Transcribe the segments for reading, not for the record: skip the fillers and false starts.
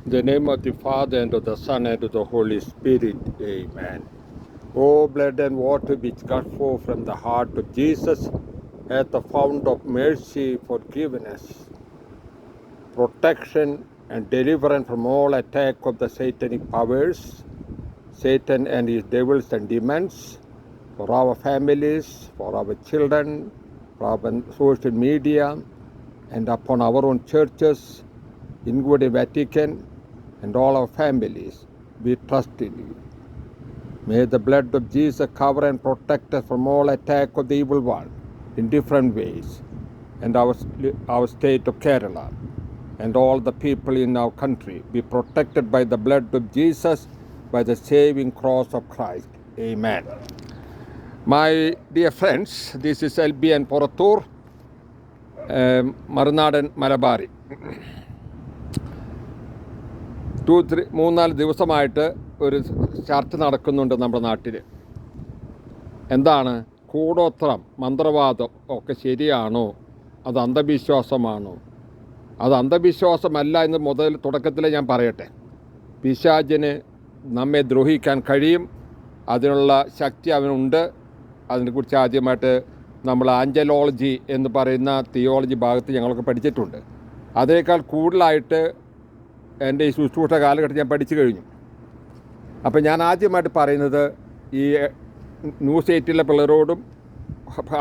In the name of the Father, and of the Son, and of the Holy Spirit. Amen. O blood and water which got forth from the heart of Jesus, hath the fount of mercy, forgiveness, protection, and deliverance from all attack of the satanic powers, Satan and his devils and demons, for our families, for our children, for our social media, and upon our own churches, including Vatican, and all our families. We trust in you. May the blood of Jesus cover and protect us from all attack of the evil one in different ways, and our state of Kerala and all the people in our country be protected by the blood of Jesus, by the saving cross of Christ. Amen. My dear friends, this is LBN Poratur, Marunadan Malabari. 3-4 ദിവസമായിട്ട് ഒരു ചർച്ച നടക്കുന്നുണ്ട് നമ്മുടെ നാട്ടിൽ. എന്താണ് കൂടോത്രം, മന്ത്രവാദം ഒക്കെ ശരിയാണോ, അത് അന്ധവിശ്വാസമാണോ? അത് അന്ധവിശ്വാസമല്ല എന്ന് തുടക്കത്തിൽ ഞാൻ പറയട്ടെ. പിശാചിന് നമ്മെ ദ്രോഹിക്കാൻ കഴിയും, അതിനുള്ള ശക്തി അവനുണ്ട്. അതിനെക്കുറിച്ച് ആദ്യമായിട്ട് നമ്മൾ ആഞ്ചലോളജി എന്ന് പറയുന്ന തിയോളജി ഭാഗത്ത് ഞങ്ങളൊക്കെ പഠിച്ചിട്ടുണ്ട്. അതിനേക്കാൾ കൂടുതലായിട്ട് എൻ്റെ ഈ ശുശ്രൂഷ കാലഘട്ടത്തിൽ ഞാൻ പഠിച്ചു കഴിഞ്ഞു. അപ്പം ഞാൻ ആദ്യമായിട്ട് പറയുന്നത് ഈ ന്യൂസ് 8 പിള്ളേരോടും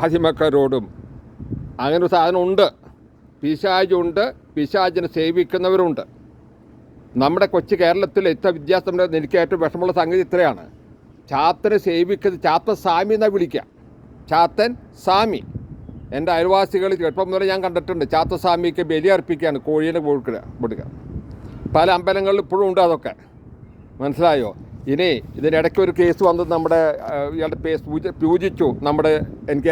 ഹാജിമക്കാരോടും അങ്ങനെ ഒരു സാധനമുണ്ട്. പിശാചുണ്ട്, പിശാചിനെ സേവിക്കുന്നവരുണ്ട്. നമ്മുടെ കൊച്ചു കേരളത്തിൽ എത്ര വ്യത്യാസമുണ്ടെന്ന് എനിക്ക് ഏറ്റവും വിഷമമുള്ള സംഗതി ഇത്രയാണ്. ചാത്തനെ സേവിക്കുന്നത് ചാത്തൻ സ്വാമി എന്നാണ് വിളിക്കുക. ചാത്തൻ സ്വാമി. എൻ്റെ അയൽവാസികൾ ചെറുപ്പം മുതലേ ഞാൻ കണ്ടിട്ടുണ്ട്. ചാത്ത സ്വാമിക്ക് ബലി അർപ്പിക്കുകയാണ്, കോഴീനെ കൊടുക്കുക. പല അമ്പലങ്ങളിൽ ഇപ്പോഴും ഉണ്ട് അതൊക്കെ. മനസ്സിലായോ? ഇനി ഇതിനിടയ്ക്ക് ഒരു കേസ് വന്നത് നമ്മുടെ ഇയാളുടെ പൂജിച്ചു. എനിക്ക്